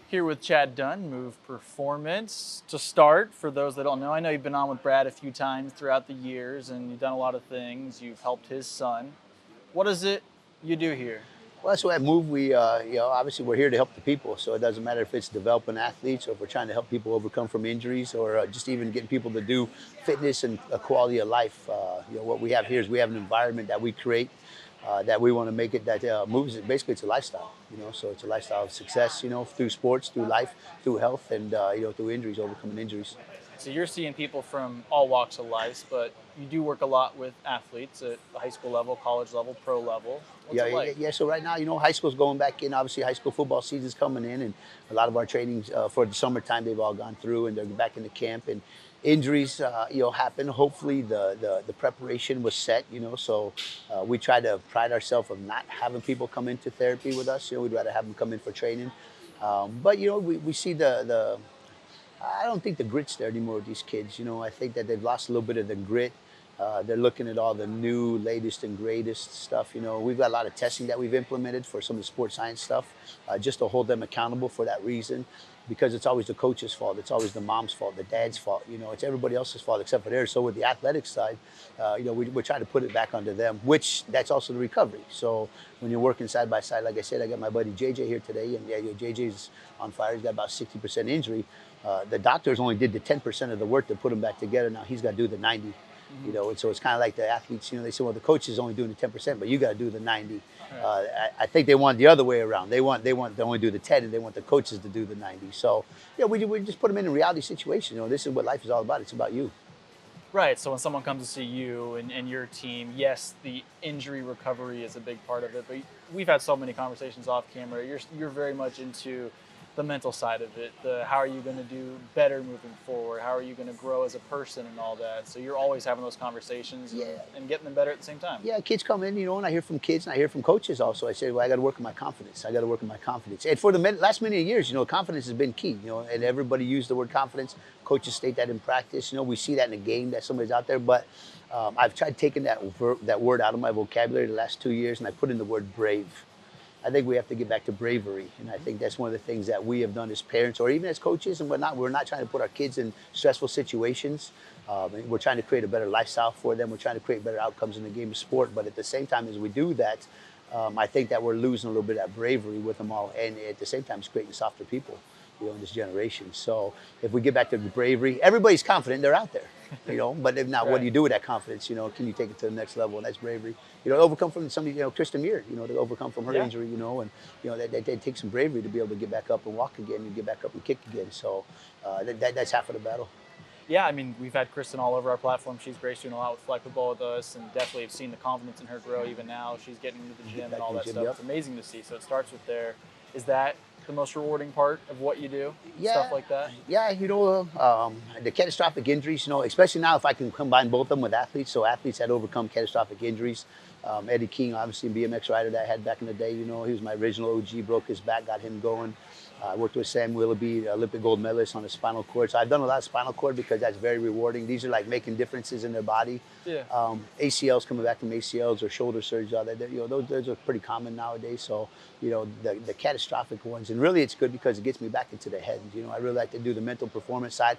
Here with Chad Dunn, Move Performance. To start, for those that don't know, I know you've been on with Brad a few times throughout the years and you've done a lot of things. You've helped his son. What is it you do here? Well, that's why at Move, obviously we're here to help the people. So it doesn't matter if it's developing athletes or if we're trying to help people overcome from injuries or just even getting people to do fitness and a quality of life. What we have here is we have an environment that we create that we want to make it that moves. Basically, it's a lifestyle, so it's a lifestyle of success, through sports, through life, through health, and, through injuries, overcoming injuries. So you're seeing people from all walks of life, but you do work a lot with athletes at the high school level, college level, pro level. What's Yeah, it yeah, like? yeah. So right now, high school's going back in. Obviously, high school football season's coming in, and a lot of our trainings for the summertime they've all gone through, and they're back into camp. And injuries, happen. Hopefully, the preparation was set. So we try to pride ourselves of not having people come into therapy with us. We'd rather have them come in for training. But we see the I don't think the grit's there anymore with these kids. I think that they've lost a little bit of the grit. They're looking at all the new, latest, and greatest stuff. We've got a lot of testing that we've implemented for some of the sports science stuff, just to hold them accountable for that reason, because it's always the coach's fault. It's always the mom's fault, the dad's fault. It's everybody else's fault except for theirs. So with the athletics side, we're trying to put it back onto them, which that's also the recovery. So when you're working side by side, like I said, I got my buddy JJ here today, and yeah, JJ's on fire. He's got about 60% injury. The doctors only did the 10% of the work to put him back together. Now he's got to do the 90. And so it's kind of like the athletes, they say, well, the coach is only doing the 10%, but you got to do the 90. I think they want the other way around. They want to only do the 10, and they want the coaches to do the 90. So, we just put them in a reality situation. This is what life is all about. It's about you. Right. So when someone comes to see you and your team, yes, the injury recovery is a big part of it. But we've had so many conversations off camera. You're very much into the mental side of it. The how are you going to do better moving forward? How are you going to grow as a person and all that? So you're always having those conversations and getting them better at the same time. Yeah, kids come in, and I hear from kids and I hear from coaches also. I say, well, I got to work on my confidence. I got to work on my confidence. And for the last many years, confidence has been key, and everybody used the word confidence. Coaches state that in practice. We see that in a game that somebody's out there. But I've tried taking that word out of my vocabulary the last 2 years, and I put in the word brave. I think we have to get back to bravery. And I think that's one of the things that we have done as parents or even as coaches and whatnot. We're not trying to put our kids in stressful situations. We're trying to create a better lifestyle for them. We're trying to create better outcomes in the game of sport. But at the same time, as we do that, I think that we're losing a little bit of that bravery with them all. And at the same time, it's creating softer people, in this generation. So if we get back to the bravery, everybody's confident, they're out there, but if not, Right. what do you do with that confidence? Can you take it to the next level? And that's bravery. Overcome from somebody, Kristen Muir, to overcome from her injury, and, they take some bravery to be able to get back up and walk again and get back up and kick again. So that's half of the battle. Yeah, I mean, we've had Kristen all over our platform. She's great. She's doing a lot with flag football with us, and definitely have seen the confidence in her grow even now. She's getting into the gym and all that stuff. Yep. It's amazing to see. So it starts with there. Is that the most rewarding part of what you do? Yeah, Stuff like that? Yeah, the catastrophic injuries, especially now if I can combine both of them with athletes. So athletes that overcome catastrophic injuries. Eddie King, obviously, a BMX rider that I had back in the day, he was my original OG, broke his back, got him going. I worked with Sam Willoughby, Olympic gold medalist, on the spinal cord. So I've done a lot of spinal cord because that's very rewarding. These are like making differences in their body. Yeah. ACLs, coming back from ACLs or shoulder surgery, those are pretty common nowadays. So, the catastrophic ones. And really it's good because it gets me back into the head. I really like to do the mental performance side.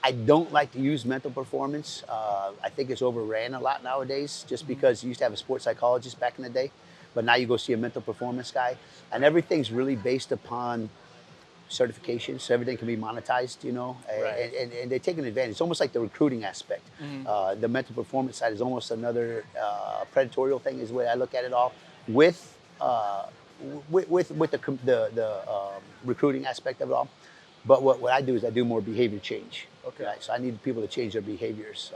I don't like to use mental performance. I think it's overran a lot nowadays just because you used to have a sports psychologist back in the day. But now you go see a mental performance guy. And everything's really based upon certification, so everything can be monetized, Right. and they're taking advantage. It's almost like the recruiting aspect. The mental performance side is almost another predatorial thing, is the way I look at it all, with the recruiting aspect of it all. But what I do is I do more behavior change. Okay. Right? So I need people to change their behaviors.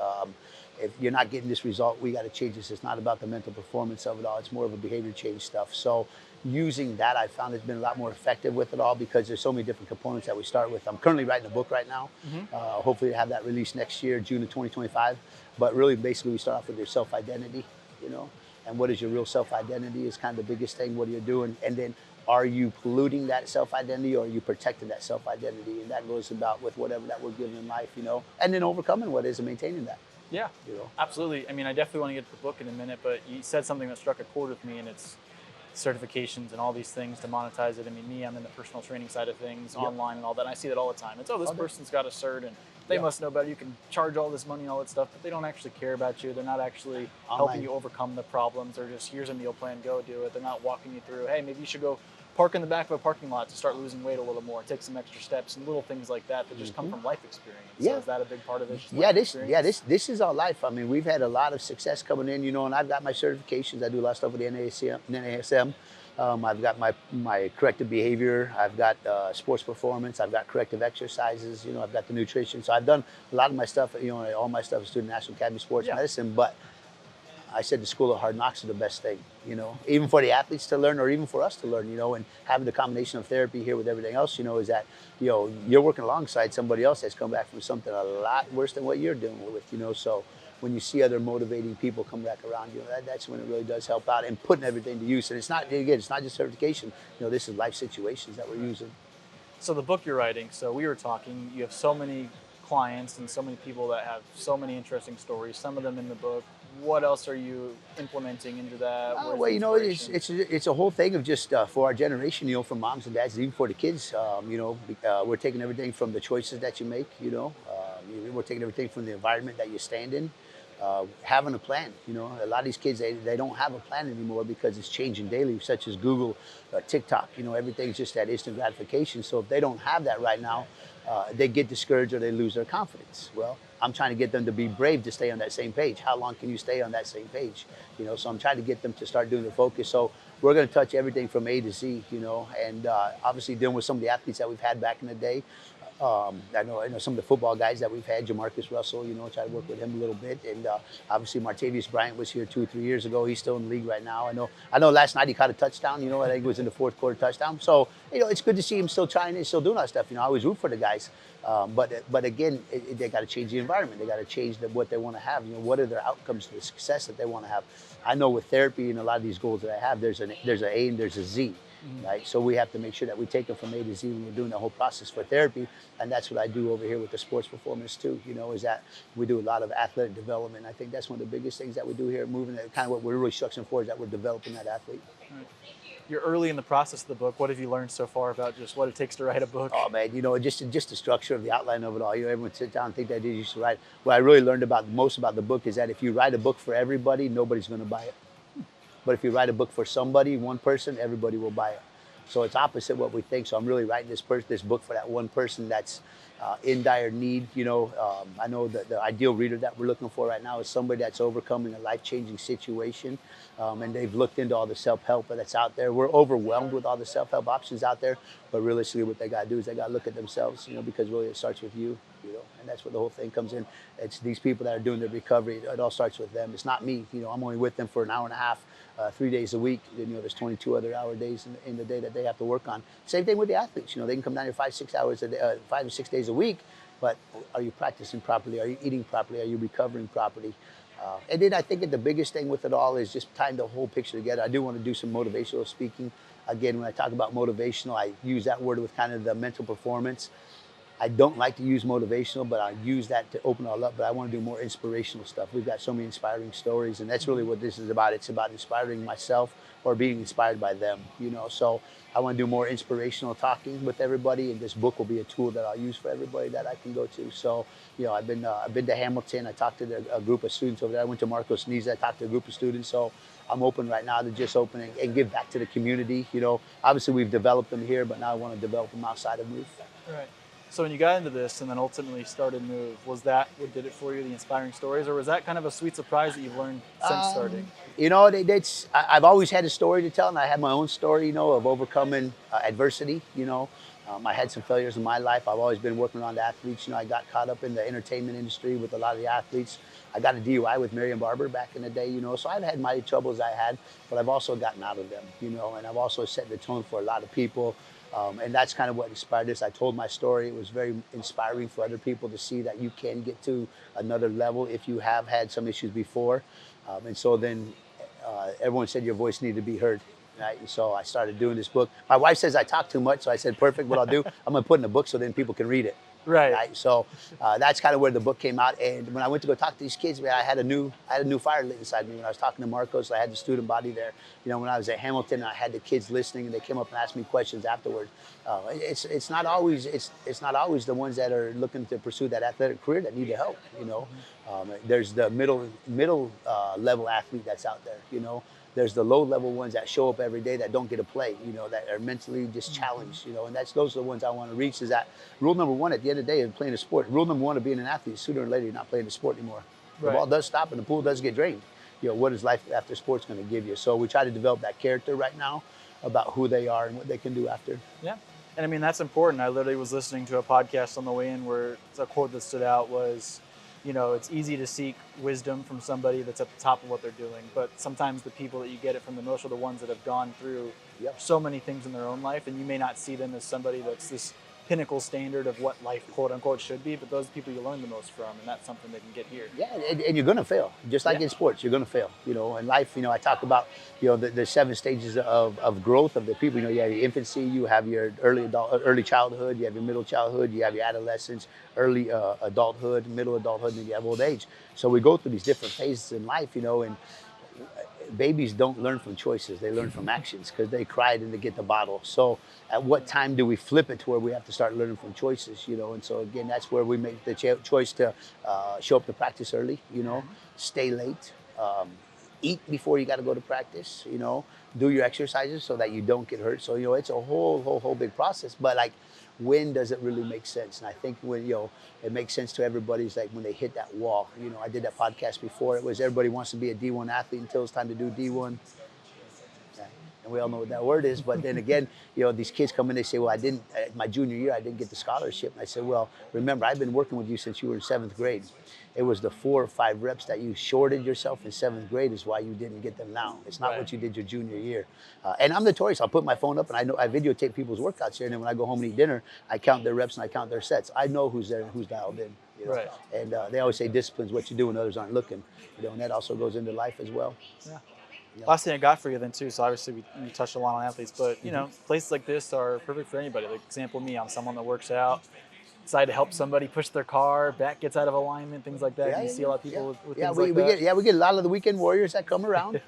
If you're not getting this result, we got to change this. It's not about the mental performance of it all. It's more of a behavior change stuff. So using that, I found has been a lot more effective with it all because there's so many different components that we start with. I'm currently writing a book right now. Hopefully to have that released next year, June of 2025. But really, basically, we start off with your self-identity, and what is your real self-identity is kind of the biggest thing. What are you doing? And then are you polluting that self-identity, or are you protecting that self-identity? And that goes about with whatever that we're given in life, and then overcoming what is and maintaining that. Yeah, absolutely. I mean, I definitely want to get to the book in a minute, but you said something that struck a chord with me, and it's certifications and all these things to monetize it. I mean, me, I'm in the personal training side of things, Yep. online and all that. And I see that all the time. It's, oh, this All day. person's got a cert and they Yep. must know better. You can charge all this money and all that stuff, but they don't actually care about you. They're not actually helping Online. you overcome the problems. They're just, here's a meal plan, go do it. They're not walking you through, hey, maybe you should go park in the back of a parking lot to start losing weight a little more, take some extra steps and little things like that that just come from life experience. Yeah. So is that a big part of it? Just Yeah, life this yeah experience? this is our life. I mean, we've had a lot of success coming in, and I've got my certifications. I do a lot of stuff with the NASM. I've got my corrective behavior. I've got sports performance. I've got corrective exercises. I've got the nutrition. So I've done a lot of my stuff. All my stuff is through the National Academy of Sports Yeah. Medicine. But I said the School of Hard Knocks is the best thing, even for the athletes to learn or even for us to learn, and having the combination of therapy here with everything else, is that, you're working alongside somebody else that's come back from something a lot worse than what you're dealing with, so when you see other motivating people come back around you, that's when it really does help out and putting everything to use. And it's not just certification, this is life situations that we're using. So the book you're writing, so we were talking, you have so many clients and so many people that have so many interesting stories, some of them in the book. What else are you implementing into that? Oh, Where's well, the inspiration? it's a whole thing of just for our generation, from moms and dads, even for the kids. We're taking everything from the choices that you make. We're taking everything from the environment that you stand in. Having a plan. A lot of these kids they don't have a plan anymore because it's changing daily, such as Google, TikTok. Everything's just that instant gratification. So if they don't have that right now, they get discouraged or they lose their confidence. Well, I'm trying to get them to be brave to stay on that same page. How long can you stay on that same page? So I'm trying to get them to start doing the focus. So we're going to touch everything from A to Z. And obviously dealing with some of the athletes that we've had back in the day. I know some of the football guys that we've had, Jamarcus Russell, try to work with him a little bit. And obviously Martavius Bryant was here 2 or 3 years ago. He's still in the league right now. I know last night he caught a touchdown, I think it was in the fourth quarter touchdown. So, it's good to see him still trying and still doing that stuff. I always root for the guys. But again, they got to change the environment. They got to change what they want to have. What are their outcomes to the success that they want to have? I know with therapy and a lot of these goals that I have, there's an A and there's a Z. Right? So we have to make sure that we take them from A to Z when we're doing the whole process for therapy. And that's what I do over here with the sports performance too, is that we do a lot of athletic development. I think that's one of the biggest things that we do here, moving kind of what we're really structuring for is that we're developing that athlete. Right. You're early in the process of the book. What have you learned so far about just what it takes to write a book? Oh man, just the structure of the outline of it all. Everyone sit down and think that they used to write. What I really learned most about the book is that if you write a book for everybody, nobody's going to buy it. But if you write a book for somebody, one person, everybody will buy it. So it's opposite what we think. So I'm really writing this book for that one person that's in dire need. I know that the ideal reader that we're looking for right now is somebody that's overcoming a life-changing situation, and they've looked into all the self-help that's out there. We're overwhelmed with all the self-help options out there, but realistically, what they got to do is they got to look at themselves. Because really it starts with you. And that's where the whole thing comes in. It's these people that are doing their recovery. It all starts with them. It's not me. I'm only with them for an hour and a half, 3 days a week. There's 22 other hour days in the day that they have to work on. Same thing with the athletes. They can come down here 5-6 hours a day, 5 or 6 days a week. But are you practicing properly? Are you eating properly? Are you recovering properly? And then I think that the biggest thing with it all is just tying the whole picture together. I do want to do some motivational speaking. Again, when I talk about motivational, I use that word with kind of the mental performance. I don't like to use motivational, but I use that to open it all up. But I want to do more inspirational stuff. We've got so many inspiring stories, and that's really what this is about. It's about inspiring myself or being inspired by them, So I want to do more inspirational talking with everybody, and this book will be a tool that I'll use for everybody that I can go to. So, I've been to Hamilton. I talked to a group of students over there. I went to Marcos Niza. I talked to a group of students. So I'm open right now to just open and give back to the community. Obviously we've developed them here, but now I want to develop them outside of Move. Right. So when you got into this and then ultimately started Move, was that what did it for you, the inspiring stories, or was that kind of a sweet surprise that you've learned since starting? I've always had a story to tell, and I had my own story, of overcoming adversity. I had some failures in my life. I've always been working around athletes. I got caught up in the entertainment industry with a lot of the athletes. I got a DUI with Marion Barber back in the day, So I've had my troubles I had, but I've also gotten out of them, and I've also set the tone for a lot of people. And that's kind of what inspired this. I told my story. It was very inspiring for other people to see that you can get to another level if you have had some issues before. And so then everyone said your voice needed to be heard. Right? And so I started doing this book. My wife says I talk too much, so I said, perfect, what I'll do, I'm going to put in a book so then people can read it. Right. So that's kind of where the book came out. And when I went to go talk to these kids, man, I had a new fire lit inside me. When I was talking to Marcos, I had the student body there. When I was at Hamilton, I had the kids listening, and they came up and asked me questions afterward. It's not always the ones that are looking to pursue that athletic career that need the help. There's the middle level athlete that's out there. There's the low level ones that show up every day that don't get to play, that are mentally just challenged, and those are the ones I want to reach. Is that rule number one at the end of the day of playing a sport? Rule number one of being an athlete is sooner or later you're not playing the sport anymore. The ball does stop and the pool does get drained. What is life after sport's going to give you? So we try to develop that character right now about who they are and what they can do after. Yeah. And I mean, that's important. I literally was listening to a podcast on the way in where a quote that stood out was, it's easy to seek wisdom from somebody that's at the top of what they're doing, but sometimes the people that you get it from the most are the ones that have gone through so many things in their own life, and you may not see them as somebody that's this pinnacle standard of what life, quote unquote, should be, but those people you learn the most from, and that's something they can get here. Yeah, and you're going to fail. Just like in sports, you're going to fail. In life, I talk about, the 7 stages of growth of the people. You have your infancy, you have your early childhood, you have your middle childhood, you have your adolescence, early adulthood, middle adulthood, and then you have old age. So we go through these different phases in life, and babies don't learn from choices. They learn from actions because they cried and they get the bottle. So at what time do we flip it to where we have to start learning from choices, And so again, that's where we make the choice to show up to practice early, stay late, eat before you got to go to practice, do your exercises so that you don't get hurt. So, it's a whole big process. But like, when does it really make sense? And I think when, it makes sense to everybody is like when they hit that wall. I did that podcast before. It was everybody wants to be a D1 athlete until it's time to do D1. And we all know what that word is. But then again, these kids come in, they say, well, my junior year, I didn't get the scholarship. And I said, well, remember, I've been working with you since you were in 7th grade. It was the 4 or 5 reps that you shorted yourself in 7th grade is why you didn't get them now. It's not what you did your junior year. And I'm notorious. I'll put my phone up and I videotape people's workouts here. And then when I go home and eat dinner, I count their reps and I count their sets. I know who's there and who's dialed in. Right. And they always say discipline's what you do when others aren't looking. And that also goes into life as well. Yeah. Last thing I got for you then too, so obviously we touched a lot on athletes, but places like this are perfect for anybody. Like example me, I'm someone that works out, decide to help somebody push their car, back gets out of alignment, things like that. You see a lot of people with things like that. We get a lot of the weekend warriors that come around.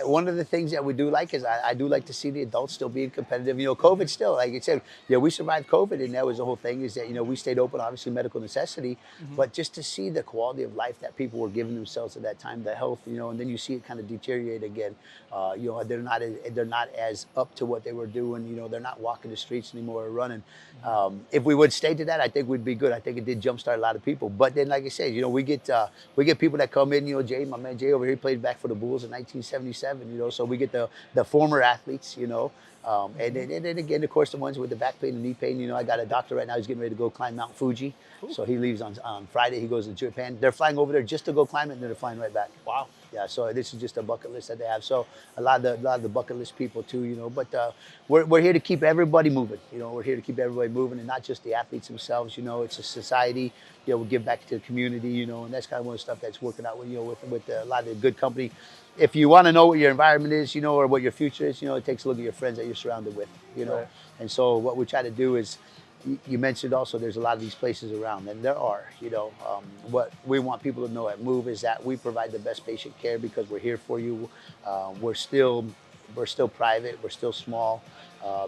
One of the things that we do like is I do like to see the adults still being competitive. COVID still, like I said, we survived COVID, and that was the whole thing is that, we stayed open, obviously medical necessity, but just to see the quality of life that people were giving themselves at that time, the health, and then you see it kind of deteriorate again. They're not as up to what they were doing. They're not walking the streets anymore or running. If we would stay to that, I think we'd be good. I think it did jumpstart a lot of people. But then, like I said, we get people that come in. Jay, my man Jay over here, played back for the Bulls in 1977. So we get the former athletes. And then again, of course, the ones with the back pain and knee pain. I got a doctor right now. He's getting ready to go climb Mount Fuji. Cool. So he leaves on Friday. He goes to Japan. They're flying over there just to go climb it, and then they're flying right back. Wow. Yeah. So this is just a bucket list that they have. So a lot of the bucket list people too. But we're here to keep everybody moving. We're here to keep everybody moving, and not just the athletes themselves. It's a society. We give back to the community. And that's kind of one of the stuff that's working out with a lot of the good company. If you want to know what your environment is, or what your future is, it takes a look at your friends that you're surrounded with, Right. And so what we try to do is, you mentioned also there's a lot of these places around, and there are, what we want people to know at Move is that we provide the best patient care because we're here for you. We're still private, we're still small.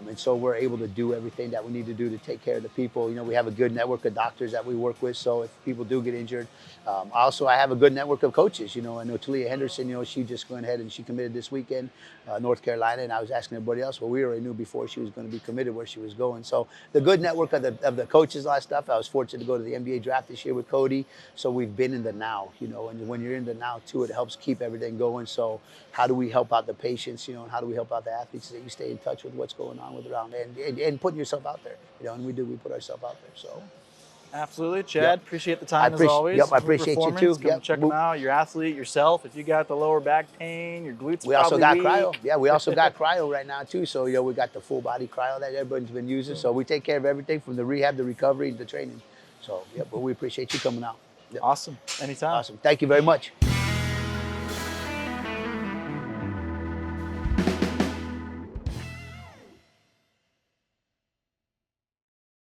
And so we're able to do everything that we need to do to take care of the people. We have a good network of doctors that we work with. So if people do get injured, also I have a good network of coaches. I know Talia Henderson, she just went ahead and she committed this weekend, North Carolina. And I was asking everybody else, well, we already knew before she was going to be committed where she was going. So the good network of the coaches, all that stuff. I was fortunate to go to the NBA draft this year with Cody. So we've been in the now, and when you're in the now too, it helps keep everything going. So how do we help out the patients, and how do we help out the athletes so that you stay in touch with what's going on with around and putting yourself out there, and we put ourselves out there. So absolutely, Chad. Appreciate the time as always. Yep, I appreciate you too. Come check them out. Your athlete, yourself. If you got the lower back pain, your glutes. We also got weak. cryo. Yeah, we also got cryo right now too. So we got the full body cryo that everybody's been using. So we take care of everything from the rehab, the recovery, the training. So but we appreciate you coming out. Yep. Awesome. Anytime. Awesome. Thank you very much.